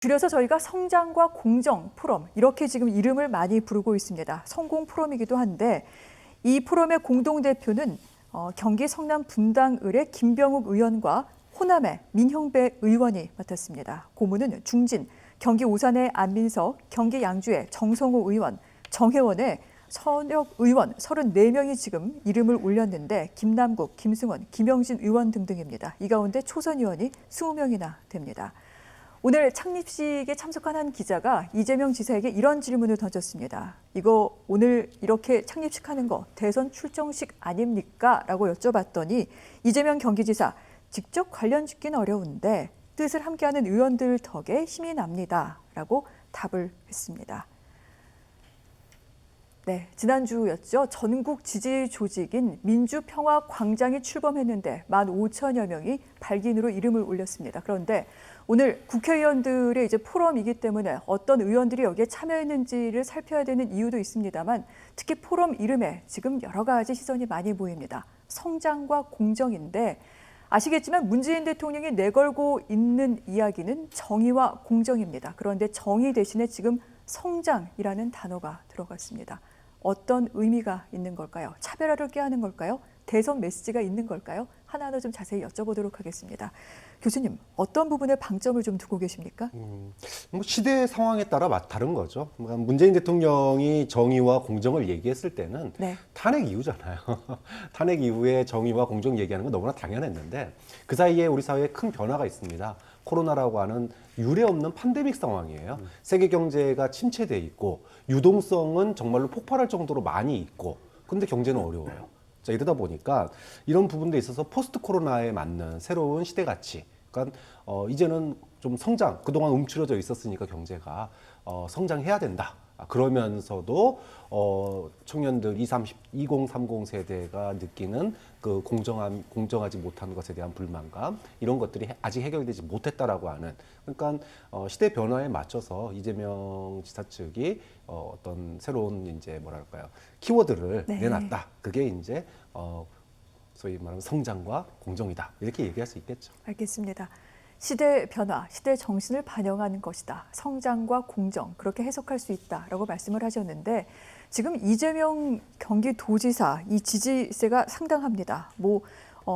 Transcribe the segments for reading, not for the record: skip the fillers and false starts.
줄여서 저희가 성장과 공정 포럼 이렇게 지금 이름을 많이 부르고 있습니다. 성공 포럼이기도 한데 이 포럼의 공동대표는 경기 성남 분당을의 김병욱 의원과 호남의 민형배 의원이 맡았습니다. 고문은 중진, 경기 오산의 안민석, 경기 양주의 정성호 의원, 정혜원의 선혁 의원 34명이 지금 이름을 올렸는데 김남국, 김승원, 김영진 의원 등등입니다. 이 가운데 초선 의원이 20명이나 됩니다. 오늘 창립식에 참석한 한 기자가 이재명 지사에게 이런 질문을 던졌습니다. 이거 오늘 이렇게 창립식 하는 거 대선 출정식 아닙니까? 라고 여쭤봤더니 이재명 경기지사 직접 관련 짓긴 어려운데 뜻을 함께하는 의원들 덕에 힘이 납니다. 라고 답을 했습니다. 네, 지난주였죠. 전국 지지 조직인 민주평화광장이 출범했는데 15,000여 명이 발긴으로 이름을 올렸습니다. 그런데 오늘 국회의원들의 이제 포럼이기 때문에 어떤 의원들이 여기에 참여했는지를 살펴야 되는 이유도 있습니다만 특히 포럼 이름에 지금 여러 가지 시선이 많이 보입니다. 성장과 공정인데 아시겠지만 문재인 대통령이 내걸고 있는 이야기는 정의와 공정입니다. 그런데 정의 대신에 지금 성장이라는 단어가 들어갔습니다. 어떤 의미가 있는 걸까요? 차별화를 꾀하는 걸까요? 대선 메시지가 있는 걸까요? 하나하나 좀 자세히 여쭤보도록 하겠습니다. 교수님, 어떤 부분에 방점을 좀 두고 계십니까? 뭐 시대 상황에 따라 다른 거죠. 문재인 대통령이 정의와 공정을 얘기했을 때는 네. 탄핵 이후잖아요. 탄핵 이후에 정의와 공정 얘기하는 건 너무나 당연했는데 그 사이에 우리 사회에 큰 변화가 있습니다. 코로나라고 하는 유례 없는 팬데믹 상황이에요. 세계 경제가 침체돼 있고 유동성은 정말로 폭발할 정도로 많이 있고 근데 경제는 어려워요. 자, 이러다 보니까 이런 부분에 있어서 포스트 코로나에 맞는 새로운 시대 가치. 그러니까 이제는 좀 성장, 그동안 움츠러져 있었으니까 경제가 성장해야 된다. 그러면서도 청년들 2030 세대가 느끼는 그 공정하지 못한 것에 대한 불만감 이런 것들이 아직 해결되지 못했다라고 하는 그러니까 시대 변화에 맞춰서 이재명 지사 측이 어떤 새로운 이제 뭐랄까요 키워드를 네. 내놨다. 그게 이제 소위 말하는 성장과 공정이다 이렇게 얘기할 수 있겠죠. 알겠습니다. 시대 변화, 시대 정신을 반영하는 것이다. 성장과 공정, 그렇게 해석할 수 있다라고 말씀을 하셨는데 지금 이재명 경기도지사 이 지지세가 상당합니다.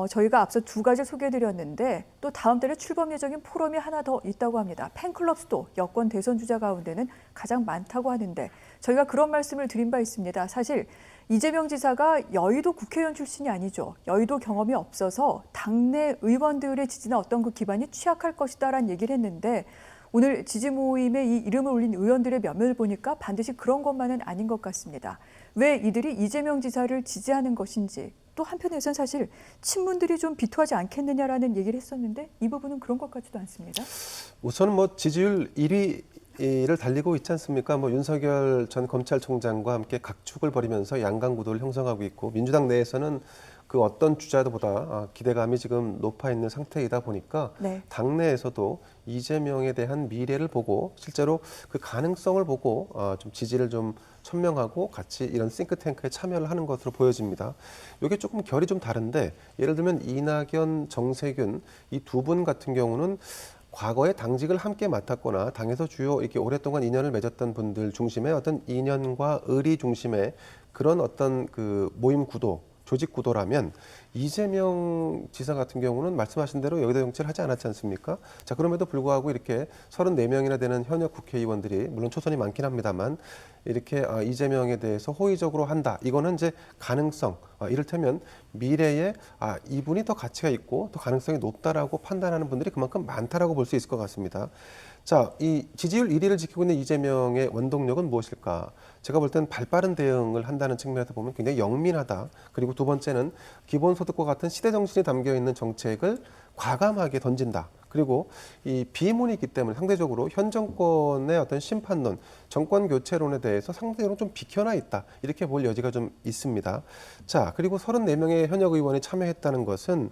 저희가 앞서 두 가지 소개해드렸는데 또 다음 달에 출범 예정인 포럼이 하나 더 있다고 합니다. 팬클럽 수도 여권 대선 주자 가운데는 가장 많다고 하는데 저희가 그런 말씀을 드린 바 있습니다. 사실 이재명 지사가 여의도 국회의원 출신이 아니죠. 여의도 경험이 없어서 당내 의원들의 지지나 어떤 그 기반이 취약할 것이다라는 얘기를 했는데 오늘 지지 모임에 이 이름을 올린 의원들의 면면을 보니까 반드시 그런 것만은 아닌 것 같습니다. 왜 이들이 이재명 지사를 지지하는 것인지 또 한편에서는 사실 친문들이 좀 비토하지 않겠느냐라는 얘기를 했었는데 이 부분은 그런 것 같지도 않습니다. 우선은 뭐 지지율 1위를 달리고 있지 않습니까? 윤석열 전 검찰총장과 함께 각축을 벌이면서 양강 구도를 형성하고 있고 민주당 내에서는 그 어떤 주자보다 기대감이 지금 높아 있는 상태이다 보니까 네. 당내에서도 이재명에 대한 미래를 보고 실제로 그 가능성을 보고 좀 지지를 좀 천명하고 같이 이런 싱크탱크에 참여를 하는 것으로 보여집니다. 이게 조금 결이 좀 다른데 예를 들면 이낙연, 정세균 이 두 분 같은 경우는 과거에 당직을 함께 맡았거나 당에서 주요 이렇게 오랫동안 인연을 맺었던 분들 중심의 어떤 인연과 의리 중심의 그런 어떤 그 모임 구도, 조직 구도라면 이재명 지사 같은 경우는 말씀하신 대로 여의도 정치를 하지 않았지 않습니까? 자, 그럼에도 불구하고 이렇게 34명이나 되는 현역 국회의원들이 물론 초선이 많긴 합니다만 이렇게 이재명에 대해서 호의적으로 한다. 이거는 이제 가능성, 이를테면 미래에 이분이 더 가치가 있고 더 가능성이 높다라고 판단하는 분들이 그만큼 많다라고 볼 수 있을 것 같습니다. 자, 이 지지율 1위를 지키고 있는 이재명의 원동력은 무엇일까? 제가 볼 때는 발빠른 대응을 한다는 측면에서 보면 굉장히 영민하다. 그리고 두 번째는 기본소득과 같은 시대 정신이 담겨 있는 정책을 과감하게 던진다. 그리고 이 비문이 있기 때문에 상대적으로 현 정권의 어떤 심판론, 정권 교체론에 대해서 상대적으로 좀 비켜나 있다. 이렇게 볼 여지가 좀 있습니다. 자, 그리고 34명의 현역 의원이 참여했다는 것은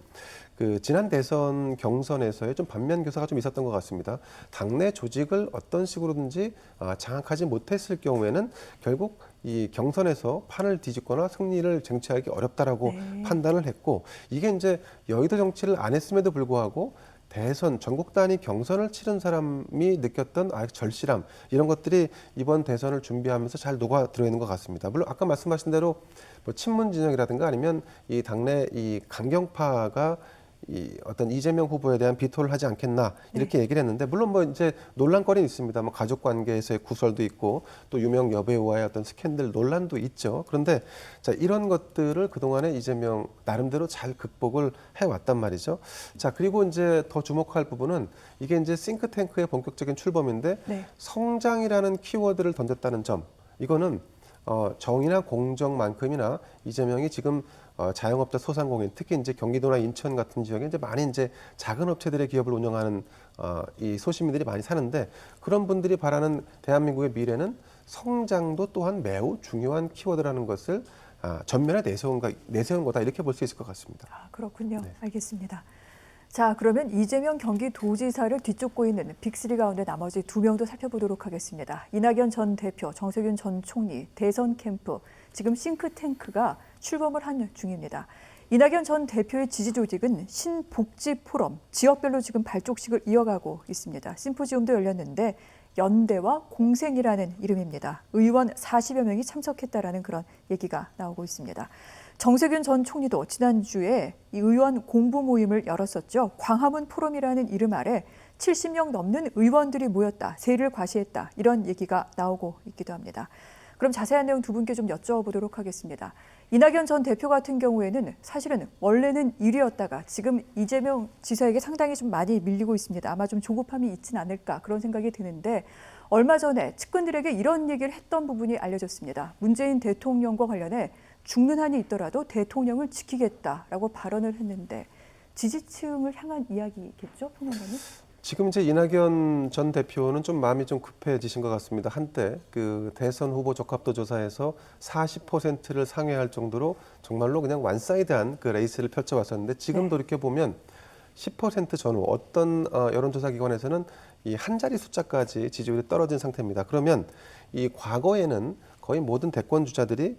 그 지난 대선 경선에서의 좀 반면 교사가 좀 있었던 것 같습니다. 당내 조직을 어떤 식으로든지 장악하지 못했을 경우에는 결국 이 경선에서 판을 뒤집거나 승리를 쟁취하기 어렵다라고 판단을 했고 이게 이제 여의도 정치를 안 했음에도 불구하고 대선 전국 단위 경선을 치른 사람이 느꼈던 절실함 이런 것들이 이번 대선을 준비하면서 잘 녹아 들어 있는 것 같습니다. 물론 아까 말씀하신 대로 뭐 친문 진영이라든가 아니면 이 당내 이 강경파가 이 어떤 이재명 후보에 대한 비토를 하지 않겠나 이렇게 얘기를 했는데 물론 뭐 이제 논란거리는 있습니다. 뭐 가족 관계에서의 구설도 있고 또 유명 여배우와의 어떤 스캔들 논란도 있죠. 그런데 자 이런 것들을 그동안에 이재명 나름대로 잘 극복을 해왔단 말이죠. 자 그리고 이제 더 주목할 부분은 이게 이제 싱크탱크의 본격적인 출범인데 네. 성장이라는 키워드를 던졌다는 점 이거는 정의나 공정만큼이나 이재명이 지금 자영업자 소상공인 특히 이제 경기도나 인천 같은 지역에 이제 많이 이제 작은 업체들의 기업을 운영하는 이 소시민들이 많이 사는데 그런 분들이 바라는 대한민국의 미래는 성장도 또한 매우 중요한 키워드라는 것을 전면에 내세운 거다 이렇게 볼 수 있을 것 같습니다. 아, 그렇군요. 네. 알겠습니다. 자, 그러면 이재명 경기도지사를 뒤쫓고 있는 빅3 가운데 나머지 2명도 살펴보도록 하겠습니다. 이낙연 전 대표, 정세균 전 총리, 대선 캠프, 지금 싱크탱크가 출범을 한 중입니다. 이낙연 전 대표의 지지 조직은 신복지포럼, 지역별로 지금 발족식을 이어가고 있습니다. 심포지움도 열렸는데 연대와 공생이라는 이름입니다. 의원 40여 명이 참석했다라는 그런 얘기가 나오고 있습니다. 정세균 전 총리도 지난주에 이 의원 공부 모임을 열었었죠. 광화문 포럼이라는 이름 아래 70명 넘는 의원들이 모였다, 세를 과시했다 이런 얘기가 나오고 있기도 합니다. 그럼 자세한 내용 두 분께 좀 여쭤보도록 하겠습니다. 이낙연 전 대표 같은 경우에는 사실은 원래는 1위였다가 지금 이재명 지사에게 상당히 좀 많이 밀리고 있습니다. 아마 좀 조급함이 있진 않을까 그런 생각이 드는데 얼마 전에 측근들에게 이런 얘기를 했던 부분이 알려졌습니다. 문재인 대통령과 관련해 죽는 한이 있더라도 대통령을 지키겠다라고 발언을 했는데 지지층을 향한 이야기겠죠, 평론가님? 지금 이제 이낙연 전 대표는 좀 마음이 좀 급해지신 것 같습니다. 한때 그 대선 후보 적합도 조사에서 40%를 상회할 정도로 정말로 그냥 완사이드한 그 레이스를 펼쳐왔었는데 지금 돌이켜 보면 10% 전후 어떤 여론조사 기관에서는 이 한 자리 숫자까지 지지율이 떨어진 상태입니다. 그러면 이 과거에는 거의 모든 대권 주자들이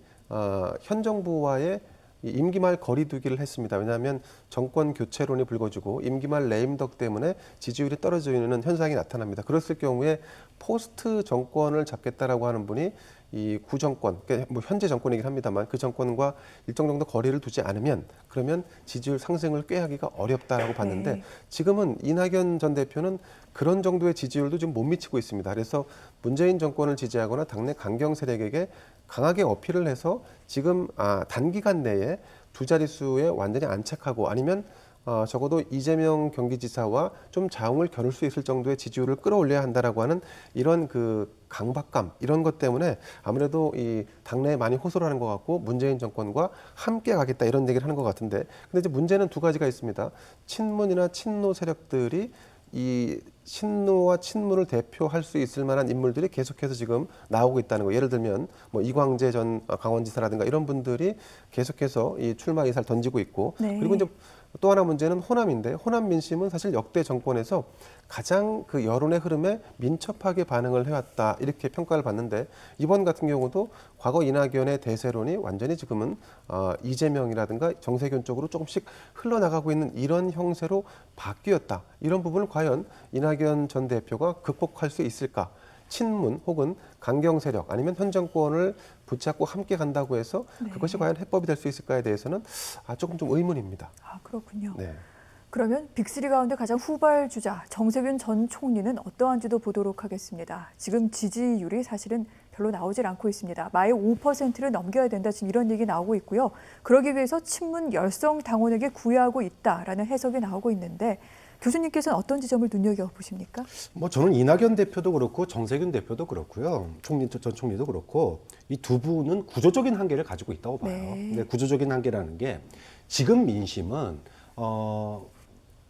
현 정부와의 임기 말 거리두기를 했습니다. 왜냐하면 정권 교체론이 불거지고 임기 말 레임덕 때문에 지지율이 떨어지는 현상이 나타납니다. 그랬을 경우에 포스트 정권을 잡겠다라고 하는 분이 이 구정권, 그러니까 뭐 현재 정권이긴 합니다만 그 정권과 일정 정도 거리를 두지 않으면 그러면 지지율 상승을 꾀하기가 어렵다라고 봤는데 지금은 이낙연 전 대표는 그런 정도의 지지율도 좀 못 미치고 있습니다. 그래서 문재인 정권을 지지하거나 당내 강경 세력에게 강하게 어필을 해서 지금 단기간 내에 두 자릿수에 완전히 안착하고 아니면 적어도 이재명 경기지사와 좀 자웅을 겨룰 수 있을 정도의 지지율을 끌어올려야 한다라고 하는 이런 그 강박감 이런 것 때문에 아무래도 이 당내에 많이 호소를 하는 것 같고 문재인 정권과 함께 가겠다 이런 얘기를 하는 것 같은데 근데 이제 문제는 두 가지가 있습니다. 친문이나 친노 세력들이 이 친노와 친문을 대표할 수 있을 만한 인물들이 계속해서 지금 나오고 있다는 거. 예를 들면 뭐 이광재 전 강원지사라든가 이런 분들이 계속해서 이 출마 의사를 던지고 있고 그리고 이제 또 하나 문제는 호남인데 호남 민심은 사실 역대 정권에서 가장 그 여론의 흐름에 민첩하게 반응을 해왔다 이렇게 평가를 받는데 이번 같은 경우도 과거 이낙연의 대세론이 완전히 지금은 이재명이라든가 정세균 쪽으로 조금씩 흘러나가고 있는 이런 형세로 바뀌었다. 이런 부분을 과연 이낙연 전 대표가 극복할 수 있을까? 친문 혹은 강경 세력 아니면 현 정권을 붙잡고 함께 간다고 해서 그것이 과연 해법이 될 수 있을까에 대해서는 조금 좀 의문입니다. 아, 그렇군요. 네. 그러면 빅3 가운데 가장 후발 주자 정세균 전 총리는 어떠한지도 보도록 하겠습니다. 지금 지지율이 사실은 별로 나오질 않고 있습니다. 마의 5%를 넘겨야 된다 지금 이런 얘기 나오고 있고요. 그러기 위해서 친문 열성 당원에게 구애하고 있다라는 해석이 나오고 있는데 교수님께서는 어떤 지점을 눈여겨보십니까? 뭐 저는 이낙연 대표도 그렇고 정세균 대표도 그렇고요. 전 총리도 그렇고 이 두 분은 구조적인 한계를 가지고 있다고 봐요. 근데 구조적인 한계라는 게 지금 민심은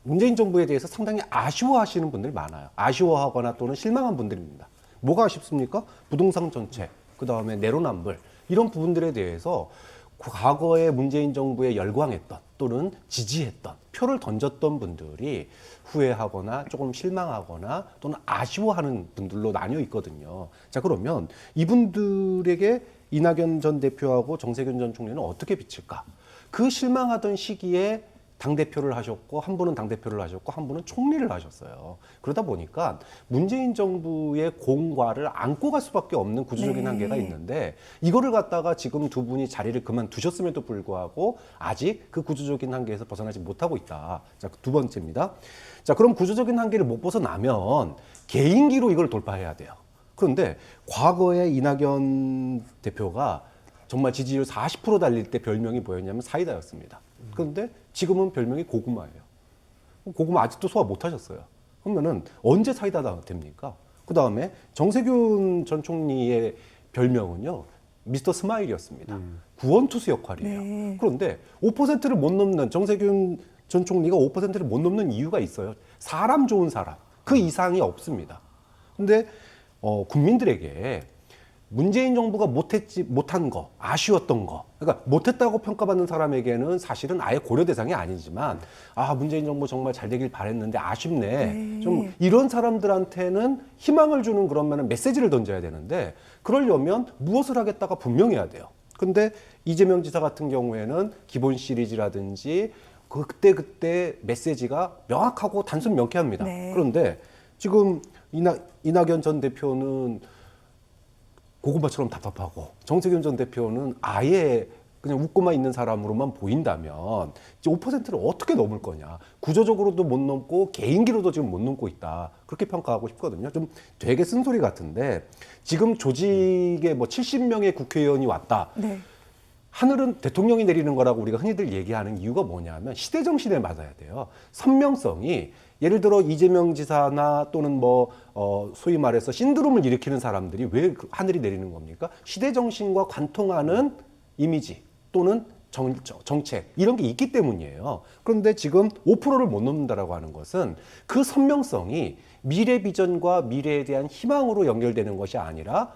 문재인 정부에 대해서 상당히 아쉬워하시는 분들이 많아요. 아쉬워하거나 또는 실망한 분들입니다. 뭐가 아쉽습니까? 부동산 정책, 그다음에 내로남불 이런 부분들에 대해서 과거에 문재인 정부에 열광했던 또는 지지했던 표를 던졌던 분들이 후회하거나 조금 실망하거나 또는 아쉬워하는 분들로 나뉘어 있거든요. 자, 그러면 이분들에게 이낙연 전 대표하고 정세균 전 총리는 어떻게 비칠까? 그 실망하던 시기에 당대표를 하셨고 한 분은 당대표를 하셨고 한 분은 총리를 하셨어요. 그러다 보니까 문재인 정부의 공과를 안고 갈 수밖에 없는 구조적인 네. 한계가 있는데 이거를 갖다가 지금 두 분이 자리를 그만두셨음에도 불구하고 아직 그 구조적인 한계에서 벗어나지 못하고 있다. 자, 두 번째입니다. 자, 그럼 구조적인 한계를 못 벗어나면 개인기로 이걸 돌파해야 돼요. 그런데 과거에 이낙연 대표가 정말 지지율 40% 달릴 때 별명이 뭐였냐면 사이다였습니다. 그런데 지금은 별명이 고구마예요. 고구마 아직도 소화 못 하셨어요. 그러면은 언제 사이다가 됩니까? 그 다음에 정세균 전 총리의 별명은요, 미스터 스마일이었습니다. 구원투수 역할이에요. 네. 그런데 5%를 못 넘는 정세균 전 총리가 5%를 못 넘는 이유가 있어요. 사람 좋은 사람. 그 이상이 없습니다. 근데 국민들에게 문재인 정부가 못한 거, 아쉬웠던 거, 그러니까 못했다고 평가받는 사람에게는 사실은 아예 고려 대상이 아니지만, 아, 문재인 정부 정말 잘 되길 바랬는데 아쉽네. 네. 좀 이런 사람들한테는 희망을 주는 그런 메시지를 던져야 되는데, 그러려면 무엇을 하겠다가 분명해야 돼요. 근데 이재명 지사 같은 경우에는 기본 시리즈라든지 그때 메시지가 명확하고 단순 명쾌합니다. 네. 그런데 지금 이낙연 전 대표는 고구마처럼 답답하고 정세균 전 대표는 아예 그냥 웃고만 있는 사람으로만 보인다면 이제 5%를 어떻게 넘을 거냐. 구조적으로도 못 넘고 개인기로도 지금 못 넘고 있다. 그렇게 평가하고 싶거든요. 좀 되게 쓴소리 같은데 지금 조직에 뭐 70명의 국회의원이 왔다. 네. 하늘은 대통령이 내리는 거라고 우리가 흔히들 얘기하는 이유가 뭐냐면 시대 정신에 맞아야 돼요. 선명성이 예를 들어 이재명 지사나 또는 소위 말해서 신드롬을 일으키는 사람들이 왜 하늘이 내리는 겁니까? 시대 정신과 관통하는 이미지 또는 정책 이런 게 있기 때문이에요. 그런데 지금 5%를 못 넘는다라고 하는 것은 그 선명성이 미래 비전과 미래에 대한 희망으로 연결되는 것이 아니라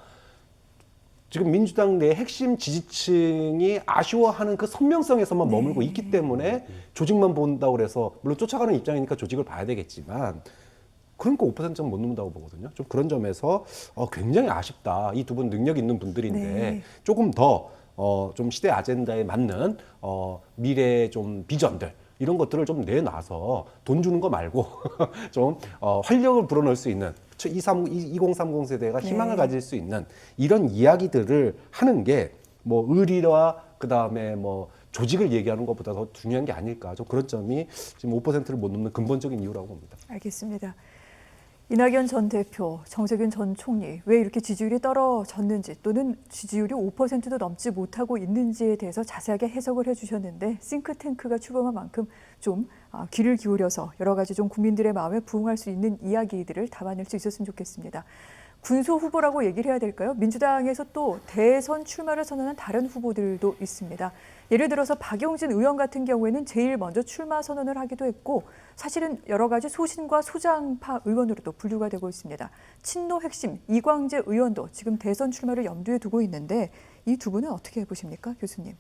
지금 민주당 내 핵심 지지층이 아쉬워하는 그 선명성에서만 머물고 있기 때문에 조직만 본다고 그래서 물론 쫓아가는 입장이니까 조직을 봐야 되겠지만 그러니까 5%좀 못 넘는다고 보거든요. 좀 그런 점에서 굉장히 아쉽다. 이 두 분 능력 있는 분들인데 네. 조금 더 좀 시대 아젠다에 맞는 미래 좀 비전들 이런 것들을 좀 내놔서 돈 주는 거 말고 좀 활력을 불어넣을 수 있는 2030 세대가 희망을 네. 가질 수 있는 이런 이야기들을 하는 게 뭐 의리와 그다음에 뭐 조직을 얘기하는 것보다 더 중요한 게 아닐까. 좀 그런 점이 지금 5%를 못 넘는 근본적인 이유라고 봅니다. 알겠습니다. 이낙연 전 대표, 정세균 전 총리 왜 이렇게 지지율이 떨어졌는지 또는 지지율이 5%도 넘지 못하고 있는지에 대해서 자세하게 해석을 해주셨는데 싱크탱크가 출범한 만큼 좀 귀를 기울여서 여러 가지 좀 국민들의 마음에 부응할 수 있는 이야기들을 담아낼 수 있었으면 좋겠습니다. 군소 후보라고 얘기를 해야 될까요? 민주당에서 또 대선 출마를 선언한 다른 후보들도 있습니다. 예를 들어서 박용진 의원 같은 경우에는 제일 먼저 출마 선언을 하기도 했고 사실은 여러 가지 소신과 소장파 의원으로도 분류가 되고 있습니다. 친노 핵심 이광재 의원도 지금 대선 출마를 염두에 두고 있는데 이 두 분은 어떻게 보십니까, 교수님?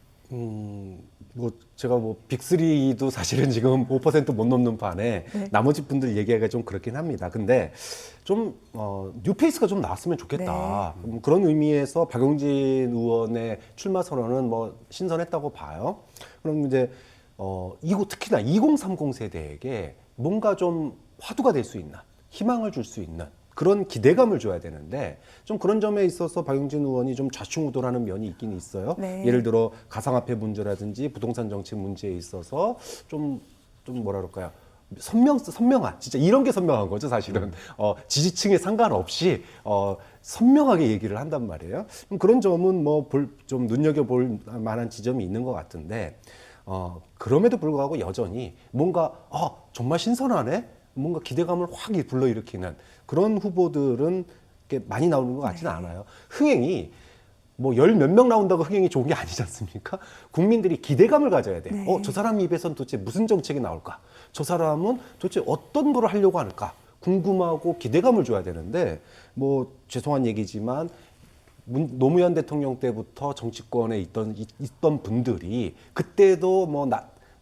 제가 빅3도 사실은 지금 5% 못 넘는 반에 네. 나머지 분들 얘기하기가 좀 그렇긴 합니다. 근데 좀 뉴페이스가 좀 나왔으면 좋겠다. 그런 의미에서 박용진 의원의 출마 선언은 신선했다고 봐요. 그럼 이제 특히나 2030 세대에게 뭔가 좀 화두가 될 수 있는, 희망을 줄 수 있는 그런 기대감을 줘야 되는데 좀 그런 점에 있어서 박용진 의원이 좀 좌충우돌하는 면이 있긴 있어요. 네. 예를 들어 가상화폐 문제라든지 부동산 정책 문제에 있어서 좀 뭐라 그럴까요? 선명한 진짜 이런 게 선명한 거죠 사실은. 지지층에 상관없이 선명하게 얘기를 한단 말이에요. 그런 점은 좀 눈여겨볼 만한 지점이 있는 것 같은데 그럼에도 불구하고 여전히 뭔가 정말 신선하네. 뭔가 기대감을 확 불러일으키는 그런 후보들은 이렇게 많이 나오는 것 같지는 않아요. 흥행이 열 몇 명 나온다고 흥행이 좋은 게 아니지 않습니까? 국민들이 기대감을 가져야 돼요. 네. 저 사람 입에선 도대체 무슨 정책이 나올까? 저 사람은 도대체 어떤 걸 하려고 할까? 궁금하고 기대감을 줘야 되는데 죄송한 얘기지만 노무현 대통령 때부터 정치권에 있던 분들이 그때도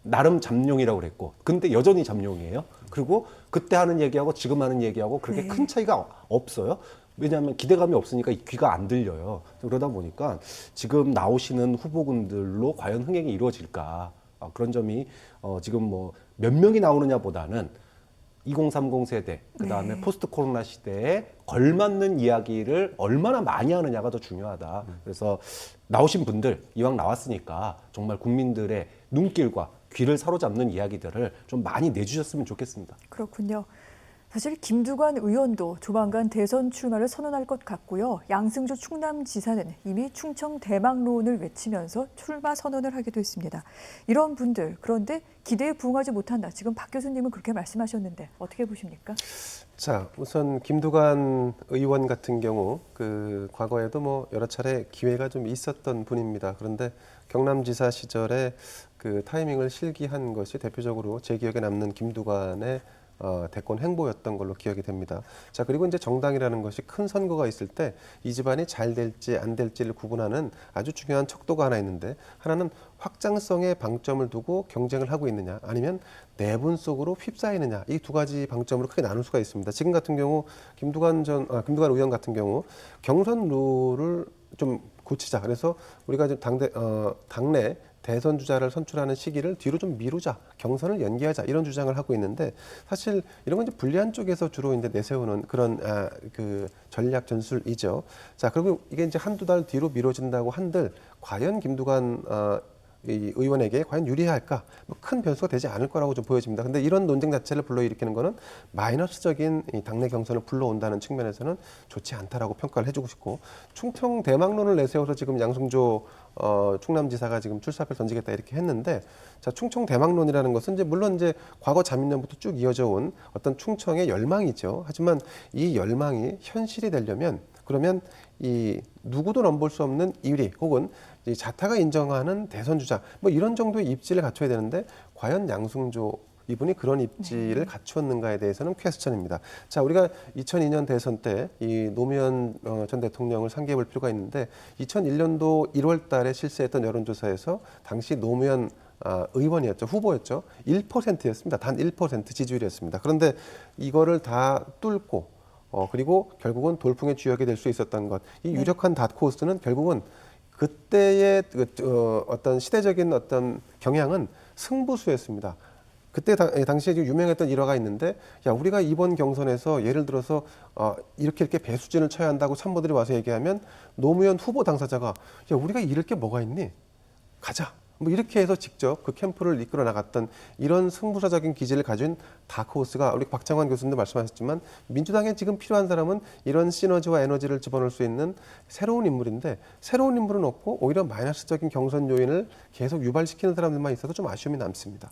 나름 잠룡이라고 그랬고 근데 여전히 잠룡이에요. 그리고 그때 하는 얘기하고 지금 하는 얘기하고 그렇게 네. 큰 차이가 없어요. 왜냐하면 기대감이 없으니까 귀가 안 들려요. 그러다 보니까 지금 나오시는 후보군들로 과연 흥행이 이루어질까 그런 점이 지금 뭐 몇 명이 나오느냐보다는 2030 세대, 그다음에 네. 포스트 코로나 시대에 걸맞는 이야기를 얼마나 많이 하느냐가 더 중요하다. 그래서 나오신 분들 이왕 나왔으니까 정말 국민들의 눈길과 귀를 사로잡는 이야기들을 좀 많이 내주셨으면 좋겠습니다. 그렇군요. 사실 김두관 의원도 조만간 대선 출마를 선언할 것 같고요. 양승조 충남지사는 이미 충청 대망론을 외치면서 출마 선언을 하기도 했습니다. 이런 분들, 그런데 기대에 부응하지 못한다. 지금 박 교수님은 그렇게 말씀하셨는데 어떻게 보십니까? 자, 우선 김두관 의원 같은 경우 그 과거에도 뭐 여러 차례 기회가 좀 있었던 분입니다. 그런데 경남지사 시절에 그 타이밍을 실기한 것이 대표적으로 제 기억에 남는 김두관의 대권 행보였던 걸로 기억이 됩니다. 자, 그리고 이제 정당이라는 것이 큰 선거가 있을 때 이 집안이 잘 될지 안 될지를 구분하는 아주 중요한 척도가 하나 있는데, 하나는 확장성에 방점을 두고 경쟁을 하고 있느냐, 아니면 내분 속으로 휩싸이느냐, 이 두 가지 방점으로 크게 나눌 수가 있습니다. 지금 같은 경우 김두관 의원 같은 경우 경선 룰을 좀 고치자. 그래서 우리가 좀 당내 대선 주자를 선출하는 시기를 뒤로 좀 미루자, 경선을 연기하자, 이런 주장을 하고 있는데, 사실 이런 건 이제 불리한 쪽에서 주로 이제 내세우는 그런 그 전략 전술이죠. 자, 그리고 이게 이제 한두 달 뒤로 미뤄진다고 한들 과연 김두관 이 의원에게 과연 유리할까? 뭐 큰 변수가 되지 않을 거라고 좀 보여집니다. 근데 이런 논쟁 자체를 불러일으키는 거는 마이너스적인 이 당내 경선을 불러온다는 측면에서는 좋지 않다라고 평가를 해주고 싶고, 충청 대망론을 내세워서 지금 양승조 충남지사가 지금 출사표를 던지겠다 이렇게 했는데, 자, 충청 대망론이라는 것은 이제 물론 이제 과거 자민련부터 쭉 이어져 온 어떤 충청의 열망이죠. 하지만 이 열망이 현실이 되려면, 그러면 이 누구도 넘볼 수 없는 1위 혹은 이 자타가 인정하는 대선 주자, 뭐 이런 정도의 입지를 갖춰야 되는데, 과연 양승조 이분이 그런 입지를 갖추었는가에 대해서는 퀘스천입니다. 자, 우리가 2002년 대선 때 이 노무현 전 대통령을 상기해 볼 필요가 있는데, 2001년도 1월 달에 실시했던 여론조사에서 당시 노무현 의원이었죠. 후보였죠. 1%였습니다. 단 1% 지지율이었습니다. 그런데 이거를 다 뚫고 그리고 결국은 돌풍의 주역이 될 수 있었던 것. 이 유력한 다크호스는 결국은 그때의 어떤 시대적인 어떤 경향은 승부수였습니다. 그때 당시에 유명했던 일화가 있는데, 야, 우리가 이번 경선에서 예를 들어서 이렇게 배수진을 쳐야 한다고 참모들이 와서 얘기하면 노무현 후보 당사자가, 야, 우리가 잃을 게 뭐가 있니? 가자. 뭐 이렇게 해서 직접 그 캠프를 이끌어 나갔던 이런 승부사적인 기질을 가진 다크호스가, 우리 박창환 교수님도 말씀하셨지만 민주당에 지금 필요한 사람은 이런 시너지와 에너지를 집어넣을 수 있는 새로운 인물인데, 새로운 인물은 없고 오히려 마이너스적인 경선 요인을 계속 유발시키는 사람들만 있어서 좀 아쉬움이 남습니다.